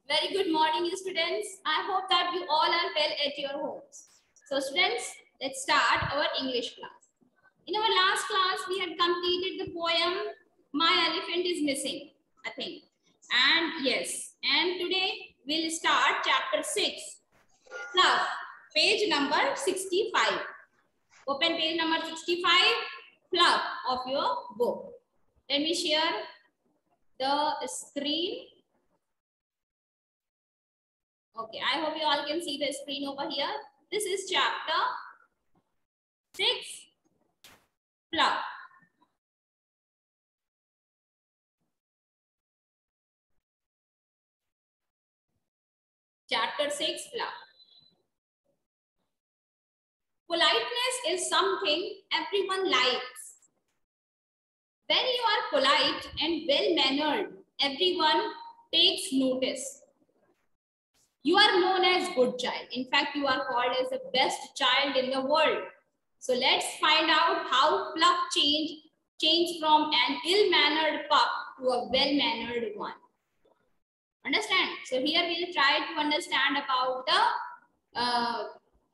Very good morning, students. I hope that you all are well at your homes. So, students, let's start our English class. In our last class, we had completed the poem "My Elephant is Missing," I think. And yes, and today we'll start chapter 6, Fluff, page number 65. Open page number 65, Fluff of your book. Let me share the screen. Okay, I hope you all can see the screen over here. This is chapter 6, Fluff. Chapter 6, Fluff. Politeness is something everyone likes. When you are polite and well-mannered, everyone takes notice. You are known as good child. In fact, you are called as the best child in the world. So let's find out how Fluff changed from an ill-mannered pup to a well-mannered one. Understand? So here we will try to understand about the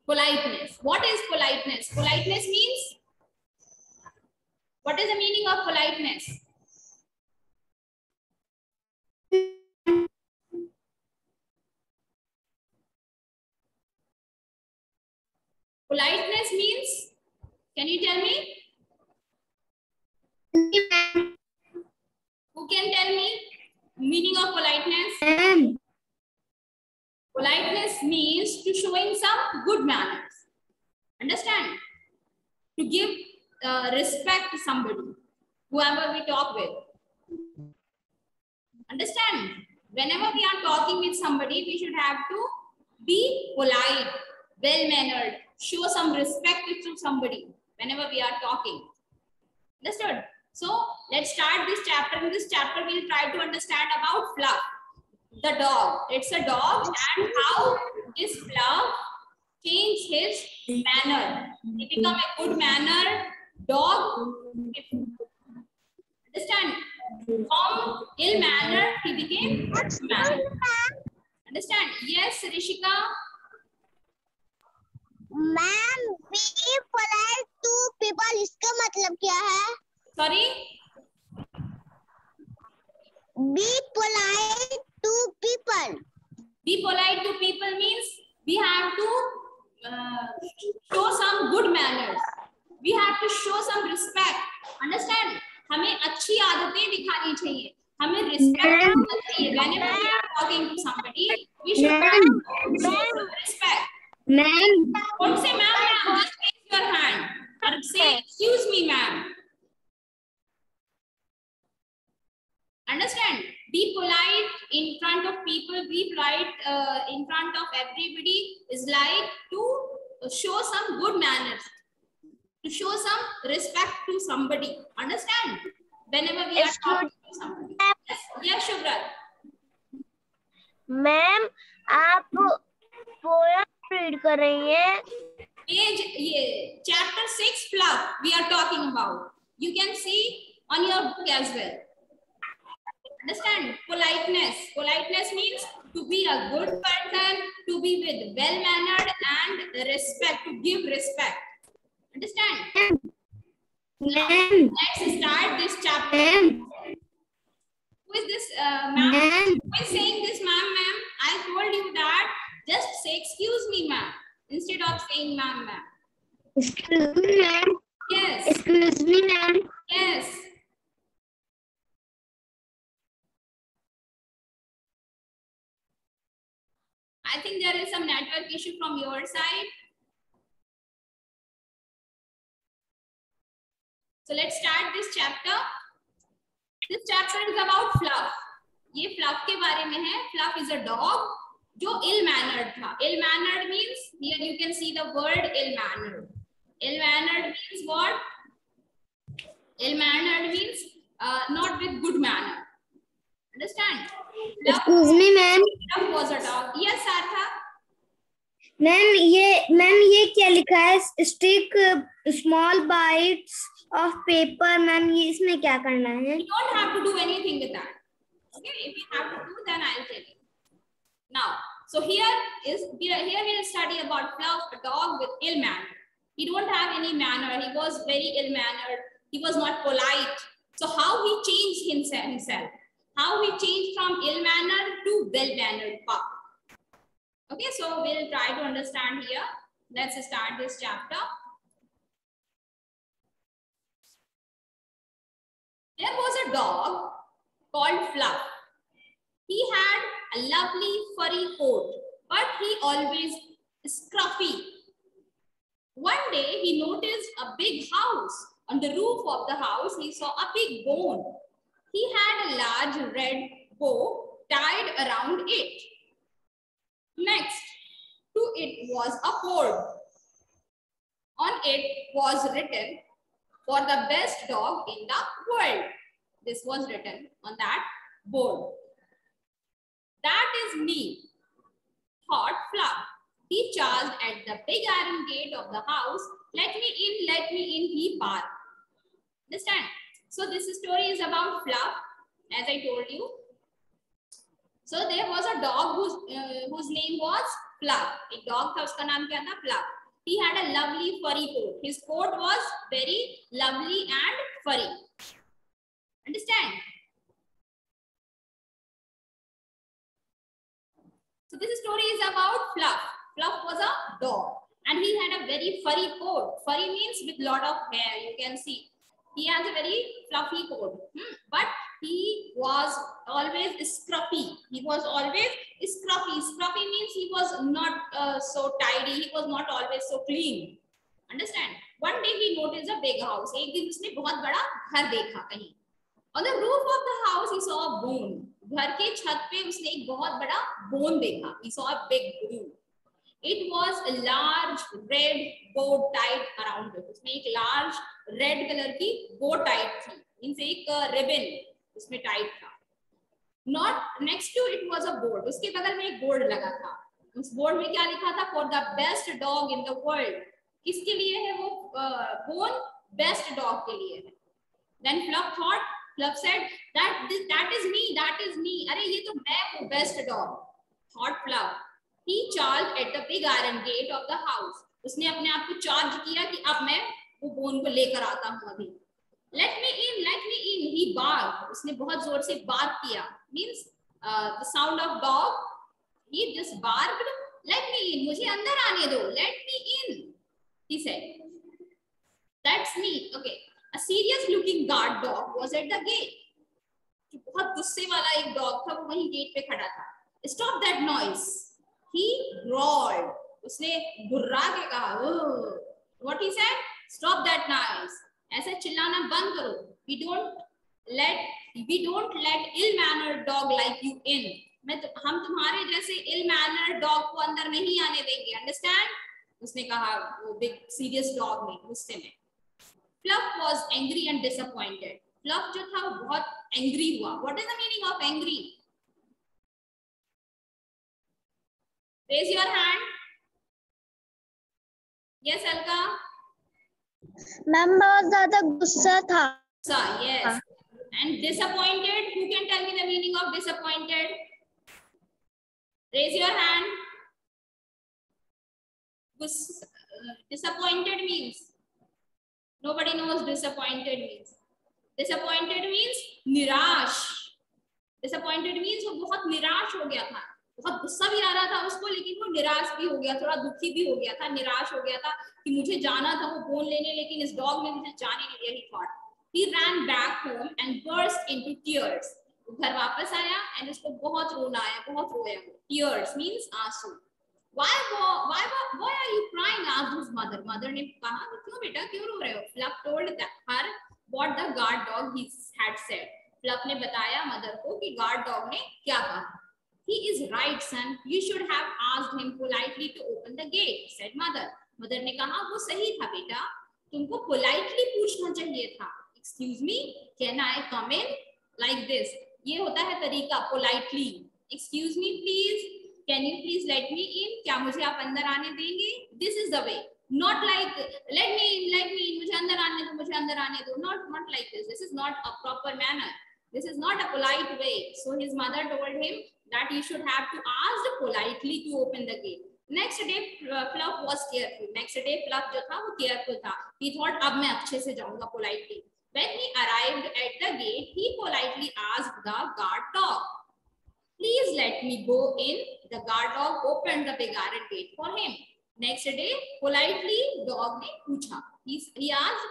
politeness. What is politeness? Politeness means, what is the meaning of politeness? Politeness means, can you tell me? Who can tell me meaning of politeness? Politeness means to showing some good manners. Understand? To give respect to somebody, whoever we talk with. Understand? Whenever we are talking with somebody, we should have to be polite, well-mannered, show some respect to somebody whenever we are talking. Understood? So let's start this chapter. In this chapter, we'll try to understand about Fluff, the dog. It's a dog, and how this Fluff changed his manner. He become a good mannered dog. Understand? From ill manner, he became good manner. Understand? Yes, Rishika. Ma'am be polite to people इसका मतलब क्या है? Sorry? Be polite to people. Be polite to people means we have to show some good manners. We have to show some respect. Understand? हमें अच्छी आदतें दिखानी चाहिए. हमें respect करना चाहिए. Whenever we are talking to somebody, we should show some respect. Ma'am Don't say ma'am, ma'am. Just raise your hand or say excuse me, ma'am. Understand? Be polite in front of people. Be polite in front of everybody is like to show some good manners, to show some respect to somebody. Understand? Whenever we are talking to somebody. Yes, yes, Shubhrat. Ma'am आप poem read कर रही हैं? Page ये chapter 6 Fluff we are talking about. You can see on your book as well. Understand? Politeness. Politeness means to be a good person, to be with well-mannered and respect, to give respect. Understand? Let's start this chapter. Who is this ma'am? Who is saying this ma'am? I told you that just say excuse me ma'am instead of saying ma'am. Excuse me, ma'am. Yes. Excuse me, ma'am. Yes. I think there is some network issue from your side. So let's start this chapter. This chapter is about Fluff. ये Fluff के बारे में है. Fluff is a dog जो ill-mannered था. Ill-mannered means, here you can see the word ill-mannered. Ill-mannered means what? Ill-mannered means not with good manner. Understand? Excuse me, ma'am. Fluff was a dog. Yes, Sartha. Ma'am ये क्या लिखा है? Stick small bytes of paper. Ma'am ये इसमें क्या करना है? You don't have to do anything with that. Okay, if you have to do, then I'll tell you. Now, so here we'll study about Fluff, a dog with ill manner. He don't have any manner. He was very ill mannered. He was not polite. So how he changed himself? How he changed from ill mannered to well mannered pup? Okay, so we'll try to understand here. Let's start this chapter. There was a dog called Fluff. He had a lovely furry coat, but he always scruffy. One day he noticed a big house. On the roof of the house, he saw a big bone. He had a large red bow tied around it. Next to it was a board. On it was written, "For the best dog in the world." This was written on that board. "That is me," thought Fluff. He charged at the big iron gate of the house. "Let me in," he barked. Understand? So this story is about Fluff, as I told you. So there was a dog whose name was Fluff. एक dog था, उसका नाम क्या था? Fluff. He had a lovely furry coat. His coat was very lovely and furry. Understand? So this story is about Fluff. Fluff was a dog and he had a very furry coat. Furry means with lot of hair. You can see he has a very fluffy coat. But he was always scruffy. He was always scruffy. Scruffy means he was not so tidy. He was not always so clean. Understand? One day he noticed a big house. एक दिन उसने बहुत बड़ा घर देखा कहीं. On the roof of the house he saw a bone. घर के छत पे उसने एक बहुत बड़ा bone देखा. He saw a big bone. It was a large red bow tied around it. उसमें एक large red color की bow tied थी. Means एक ribbon उसमें tied था. Not next to it was a board. उसके बगल में एक board लगा था. उस board में क्या लिखा था? For the best dog in the world. किसके लिए है वो bone? Best dog के लिए है. Then Fluff said that is me. अरे ये तो मैं हूँ best dog. Thought Fluff. He charged at the big iron gate of the house. उसने अपने आप को चार्ज किया कि अब मैं वो बोन को लेकर आता हूँ अभी. Let me in. He barked. उसने बहुत जोर से bark किया. Means the sound of dog. He just barked. Let me in. मुझे अंदर आने दो. Let me in. He said. That's me. Okay. A serious looking guard dog was at the gate. जो बहुत गुस्से वाला एक dog था वो वहीं गेट पे खड़ा था. Stop that noise. He roared. उसने गुर्रा के कहा. What he said? Stop that noise. ऐसा चिल्लाना बंद करो. We don't let ill-mannered dog like you in. हम तुम्हारे जैसे ill-mannered dog को अंदर नहीं आने देंगे. Understand? उसने कहा वो big serious dog में गुस्से में. Fluff was angry and disappointed. Fluff जो था वो बहुत angry हुआ. What is the meaning of angry? Raise your hand. Yes, Alka. Ma'am बहुत ज्यादा गुस्सा था. Yes. And disappointed. Who can tell me the meaning of disappointed? Raise your hand. Disappointed means. Nobody knows disappointed means. Disappointed means निराश. Disappointed means वो बहुत निराश हो गया था. बहुत गुस्सा भी आ रहा था उसको लेकिन वो निराश भी हो गया. थोड़ा दुखी भी हो गया था. निराश हो गया था कि मुझे जाना था वो बोन लेने लेकिन इस डॉग ने मुझे जाने नहीं दिया. He thought. He ran back home and burst into tears. वो घर वापस आया and उसको बहुत रोना आया. बहुत रोया वो. Tears means आंसू. Why are you crying? asked his mother. Mother ने कहा क्यों बेटा क्यों रो रहे हो? Fluff told her what the guard dog had said. Fluff ने बताया मदर को कि guard dog ने क्या कहा. He is right, son. You should have asked him politely to open the gate, said mother. Mother ने कहा वो सही था बेटा. तुमको politely पूछना चाहिए था. Excuse me, can I come in? Like this. ये होता है तरीका politely. Excuse me, please. Can you please let me in? क्या मुझे आप अंदर आने देंगे? This is the way. Not like let me in. मुझे अंदर आने दो. Not like this. This is not a proper manner. This is not a polite way. So his mother told him that you should have to ask politely to open the gate. Next day Fluff was careful. Next day Fluff जो था वो careful था. He thought अब मैं अच्छे से जाऊंगा politely. When he arrived at the gate, he politely asked the guard dog, "Please let me go in." The guard dog opened the big iron gate for him. Next day, politely dog ने पूछा. He asked,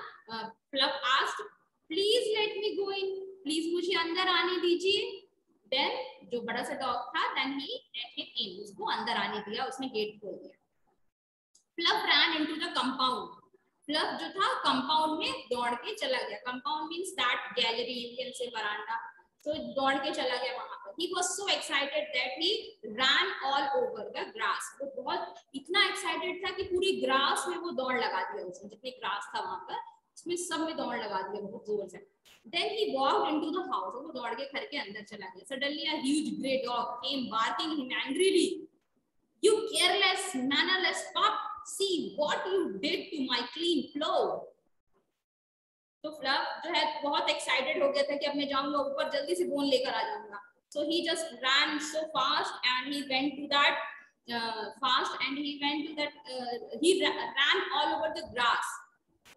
Fluff asked, "Please let me go in." Please मुझे अंदर आने दीजिए. Then जो बड़ा सा dog था, then he let him in. उसको अंदर आने दिया, उसने गेट खोल दिया. Fluff ran into the compound. Fluff जो था कंपाउंड में दौड़ के चला गया. Compound means that gallery, you can say veranda. So दौड़ के चला गया वहां पर. He was so excited that he ran all over the grass. वो बहुत इतना excited था कि पूरी grass में वो दौड़ लगा दिया उसने. जितनी grass था वहां पर उसमें सब में दौड़ लगा दिया बहुत जोर से. Then he walked into the house. वो दौड़ के घर के अंदर चला गया. Suddenly a huge grey dog came barking him angrily. "You careless, mannerless pup! See what you did to my clean floor." तो Fluff जो है बहुत excited हो गया था कि अब मैं जाऊंगा ऊपर जल्दी से बोन लेकर आ जाऊंगा. So he just ran so fast and he went to that he ran all over the grass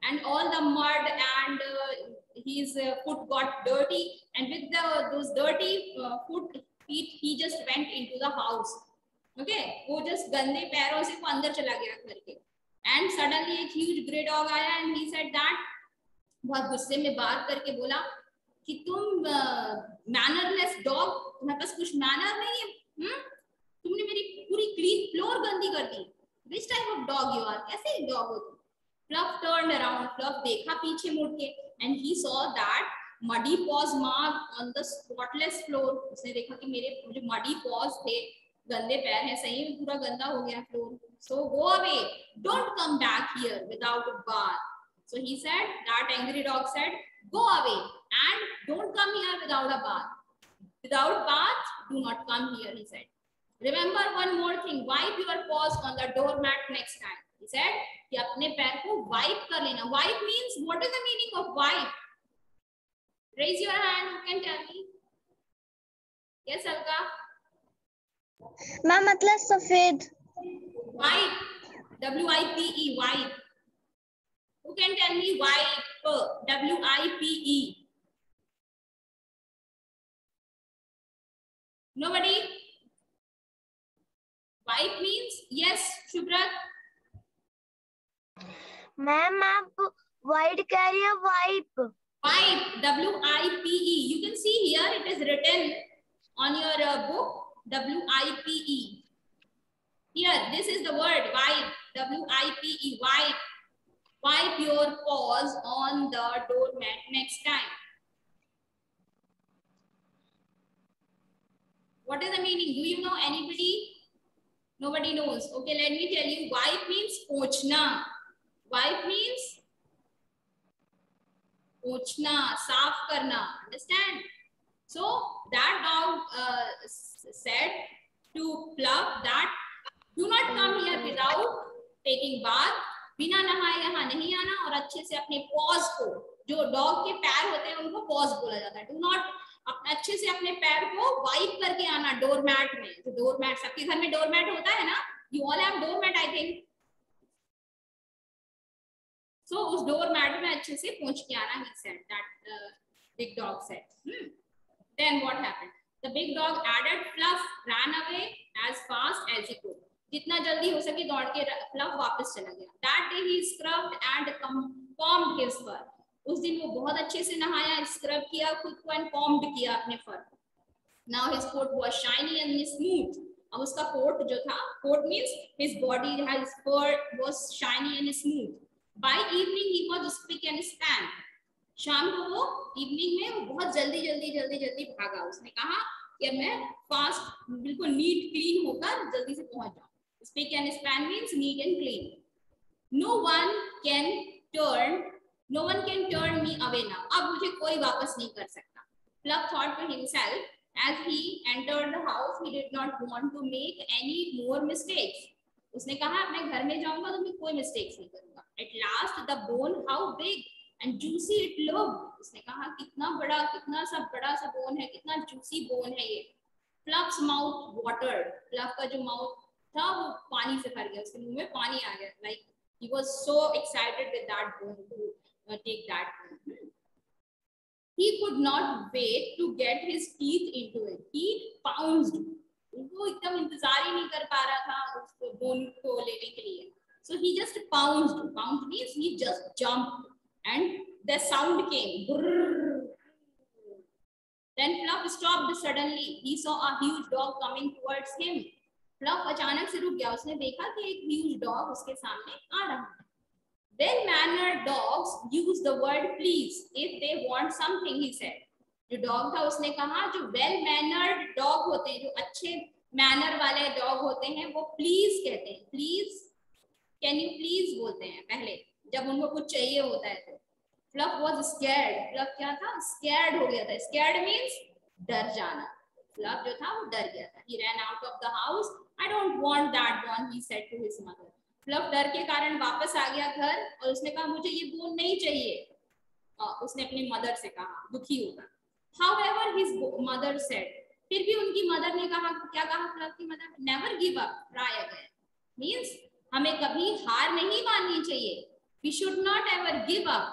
and all the mud and his foot got dirty, and with those dirty feet he just went into the house. Okay, वो just गंदे पैरों से वो अंदर चला गया घर के. And suddenly एक huge grey dog आया and he said that, बहुत गुस्से में बात करके बोला कि तुम मैनरलेस डॉग, तुम्हारे पास कुछ मैनर नहीं है. तुमने मेरी पूरी क्लीन फ्लोर गंदी कर दी. Which type of dog you are? कैसे डॉग हो तुम? Fluff turned around. Fluff देखा पीछे मुड़ के and he saw that muddy paws marked on the spotless floor. उसने देखा कि मेरे जो muddy paws थे, गंदे पैर हैं, सही में पूरा गंदा हो गया floor. So go away. Don't come back here without a bath. So he said, that angry dog said, "Go away and don't come here without a bath. Without bath, do not come here," he said. "Remember one more thing. Wipe your paws on the doormat next time." He said कि अपने पैर को wipe कर लेना. Wipe means, what is the meaning of wipe? Raise your hand. Who can tell me? Yes, Alka. Ma'am मतलब सफेद. Wipe. W-I-P-E. Wipe. Who can tell me wipe? W-I-P-E. Nobody? Wipe means, yes, Shubhrat. Ma'am आप wide कह रही है. Wipe. Wipe, W-I-P-E. You can see here it is written on your book, W-I-P-E. Here, this is the word wipe, W-I-P-E, wipe. Wipe your paws on the doormat next time. What is the meaning? Do you know anybody? Nobody knows. Okay, let me tell you. Wipe means पोंछना. Wipe means पोंछना, साफ करना. Understand? So that dog said to Fluff that do not come here without taking bath. बिना नहाए यहाँ नहीं आना और अच्छे से अपने पॉज को, जो डॉग के पैर होते हैं उनको पॉज बोला जाता है. डू नॉट, अच्छे से अपने पैर को वाइप करके आना डोरमैट में. जो डोरमैट, सबके घर में डोरमैट होता है ना, you all have doormat I think. So उस डोरमैट में अच्छे से पहुंच के आना. He said that big dog said. Then what happened? The big dog added fluff ran away as fast as he could. जितना जल्दी हो सके दौड़ के फ्लफ वापस चला गया. That day he scrubbed and combed his fur. उस दिन वो बहुत अच्छे से नहाया, स्क्रब किया खुद को and combed किया अपने फर को. Now his coat was shiny and smooth. अब उसका कोट जो था, coat means his body, his fur was shiny and smooth. By evening he was spick and span. शाम को वो इवनिंग में वो बहुत जल्दी भागा. उसने कहा कि अब मैं फास्ट, बिल्कुल नीट क्लीन होकर जल्दी से पहुंच जाऊं. Spick and span means neat and clean. No one can turn me away now. अब मुझे कोई वापस नहीं कर सकता. Fluff thought to himself as he entered the house. He did not want to make any more mistakes. उसने कहा मैं घर में जाऊंगा तो मैं कोई mistakes नहीं करूंगा. At last the bone, how big and juicy it looked. उसने कहा कितना सा बड़ा सा bone है, कितना juicy bone है ये. Fluff's mouth watered. Fluff का जो mouth था वो पानी से भर गया, उसके मुंह में पानी आ गया. Like he was so excited with that bone to take that bone. He could not wait to get his teeth into it. He pounced. वो एकदम इंतजार ही नहीं कर पा रहा था उस बोन को लेने के लिए. So he just pounced. Pounced means he just jumped, and the sound came. Then Fluff stopped suddenly. He saw a huge dog coming towards him. Fluff अचानक से रुक गया. उसने देखा कि एक huge dog उसके सामने आ रहा है. Well-mannered dogs use the word please if they want something, he said. जो dog था उसने कहा जो well-mannered dog होते हैं, जो अच्छे manner वाले dog होते हैं, वो please कहते हैं. Please, can you please बोलते हैं पहले जब उनको कुछ चाहिए होता है तो. Fluff was scared. Fluff क्या था? Scared हो गया था. Scared means डर जाना. Fluff जो था वो डर गया था. He ran out of the house. I don't want that one, he said to his mother. Fluff डर के कारण वापस आ गया घर और उसने कहा मुझे ये बोन नहीं चाहिए. उसने अपनी मदर से कहा दुखी होगा. However, his mother said, फिर भी उनकी मदर ने कहा, क्या कहा Fluff की mother? Never give up, try again. Means हमें कभी हार नहीं माननी चाहिए. We should not ever give up.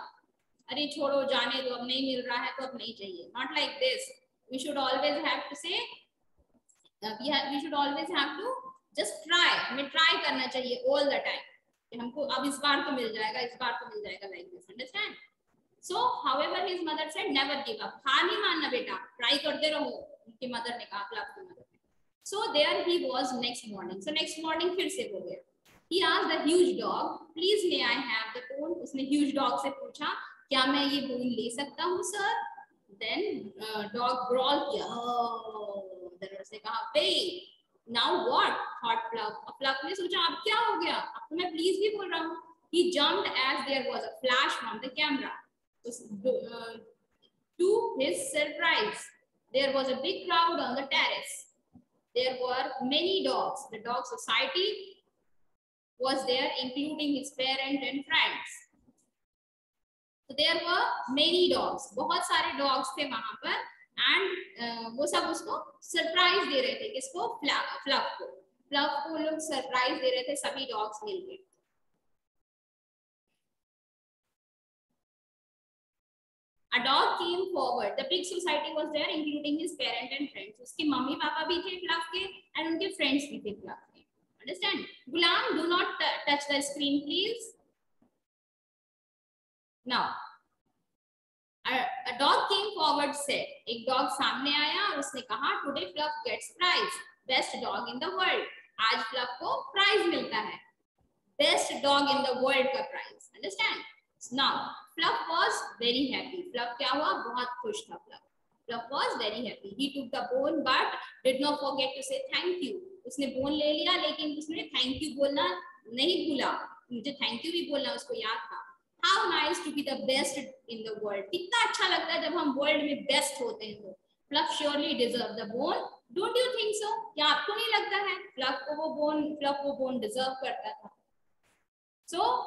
अरे छोड़ो जाने दो, अब नहीं मिल रहा है तो अब नहीं चाहिए. Not like this. We should always have to say, we should always have to just try. हमें try करना चाहिए all the time. कि हमको अब इस बार तो मिल जाएगा, इस बार तो मिल जाएगा, like this. Understand? So, however, his mother said, never give up. हार नहीं मानना बेटा, try करते रहो. उनकी mother ने कहा, Fluff की mother ने. So there he was next morning. So next morning फिर से हो गया. He asked the huge dog, please may I have the bone? उसने huge dog से पूछा, क्या मैं ये bone ले सकता हूँ sir? Then dog growled किया. Oh, then उसने कहा, wait. Now what? Thought Fluff. अब Fluff ने सोचा अब क्या हो गया? अब तो मैं please भी बोल रहा हूँ. He jumped as there was a flash from the camera. To his surprise, there was a big crowd on the terrace. There were many dogs. The dog society was there, including his parents and friends. So there were many dogs. बहुत सारे dogs थे वहाँ पर, and वो सब उसको surprise दे रहे थे. किसको? Fluff को. Fluff को लोग surprise दे रहे थे सभी dogs मिलके. A dog came forward. The big society was there, including his parents and friends. उसके मम्मी पापा भी थे Fluff के, and उनके friends भी थे Fluff के. Understand? Gulam, do not touch the screen, please. Now, a dog came forward, said. एक dog सामने आया और उसने कहा, today Fluff gets prize, best dog in the world. आज Fluff को prize मिलता है, best dog in the world का prize. Understand? Now, Fluff was very happy. Fluff क्या हुआ? बहुत खुश था Fluff. Fluff was very happy. He took the bone but did not forget to say thank you. उसने bone ले लिया लेकिन उसने thank you बोलना नहीं भूला. मुझे thank you भी बोलना उसको याद था. How nice to be the best in the world. कितना अच्छा लगता है जब हम world में best होते हैं तो. Fluff surely deserved the bone. Don't you think so? क्या आपको नहीं लगता है Fluff वो bone deserve करता था? So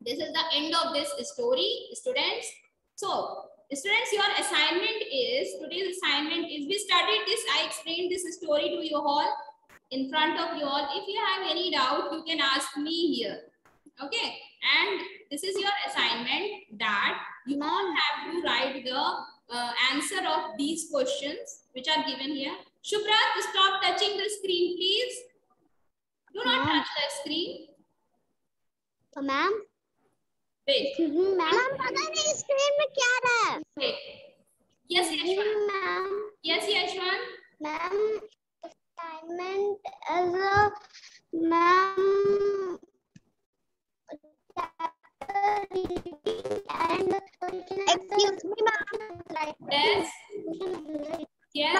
this is the end of this story, students. So, students, your assignment is, today's assignment is, we studied this, I explained this story to you all, in front of you all. If you have any doubt, you can ask me here. Okay, and this is your assignment that you all have to write the answer of these questions which are given here. Shubhra, stop touching the screen, please. Do not touch the screen. Ma'am? Wait. Ma'am पता नहीं screen में क्या रहा है. Wait. Yes, Yashwan. Ma'am. Yes, Yashwan. Ma'am assignment as a ma'am and excuse me ma'am. Yes. Yes.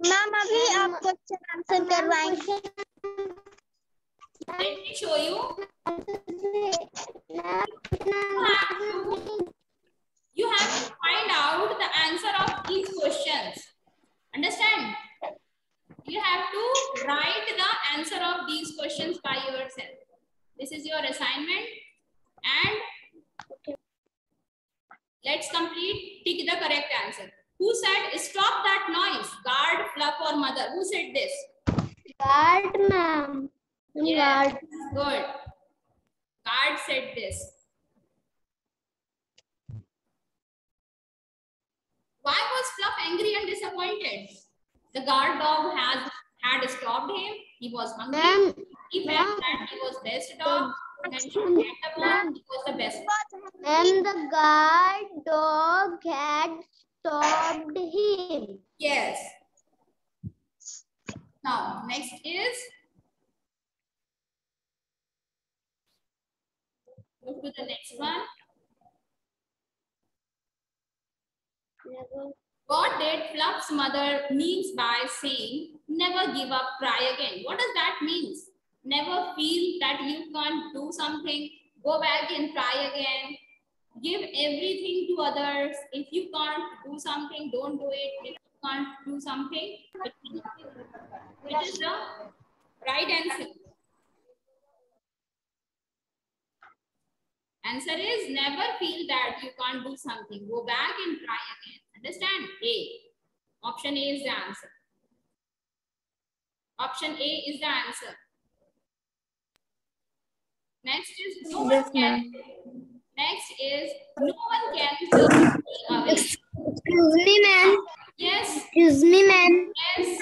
Ma'am अभी आप question answer करवाएंगे. Let me show you. You have to find out the answer of these questions. Understand? You have to write the answer of these questions by yourself. This is your assignment, and let's complete. Pick the correct answer. Who said stop that noise? Guard, Fluff, or mother? Who said this? Guard, ma'am. Yes, good. Guard said this. Why was Fluff angry and disappointed? The guard dog had stopped him. He was hungry. He felt that he was best dog. When she had the ball, he was the best. And the guard dog had stopped him. Yes. Now, next is, go to the next one. What did Fluff's mother means by saying, never give up, try again? What does that mean? Never feel that you can't do something, go back and try again. Give everything to others. If you can't do something, don't do it. If you can't do something, which is the right answer? Answer is never feel that you can't do something. Go back and try again. Understand? A. Option A is the answer. Option A is the answer. Next is no one can. Next is no one can turn me away. Excuse me, ma'am. Yes. Excuse me, ma'am. Yes.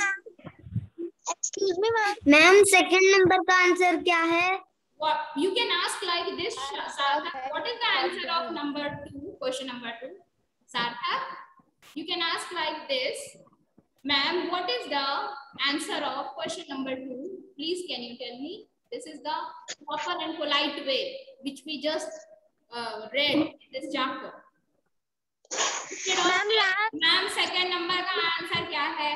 Excuse me, ma'am. Ma'am, second number का answer क्या है? What you can ask like this, Sarthak. What is the answer of number 2? Question number 2. Sarthak, you can ask like this, ma'am. What is the answer of question number 2? Please, can you tell me? This is the proper and polite way which we just read in this chapter. Ma'am, second number का answer क्या है?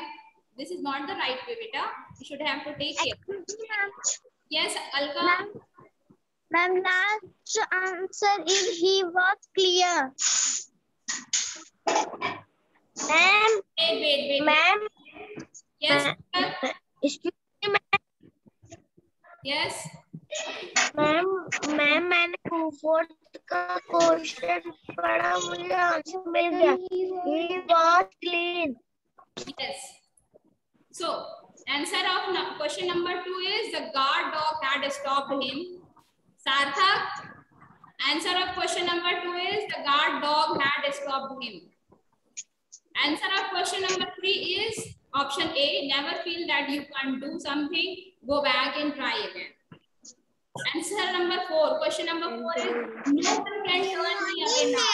This is not the right way, beta. You should have to take it. Yes, Alka. Ma'am, last answer is he was clear. Ma'am. Wait. Ma'am. Yes. Excuse me, ma'am. Yes. Ma'am मैंने fourth का question पढ़ा, मुझे answer मिल गया. He was clean. Yes. So answer of question number 2 is the guard dog had stopped him. Sarthak, answer of question number 2 is the guard dog had stopped him. Answer of question number 3 is option A, never feel that you can't do something, go back and try again. Answer number 4, question number 4 is no one can turn me away now.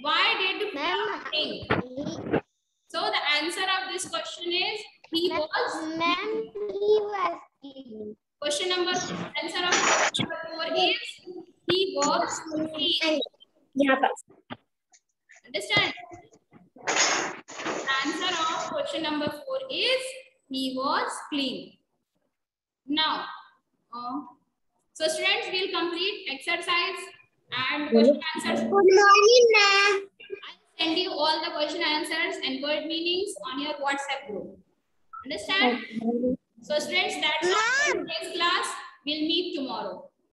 Why did Fluff think? So the answer of this question is he was. Ma'am, he was clean. Question number, answer of question number 4 is he was clean. Understand? Answer of question number 4 is he was clean. Now, so students will complete exercise and question answers. Good morning, ma'am. I'll send you all the question answers and word meanings on your WhatsApp group. Understand? So students, that's all for today's class. We'll meet tomorrow.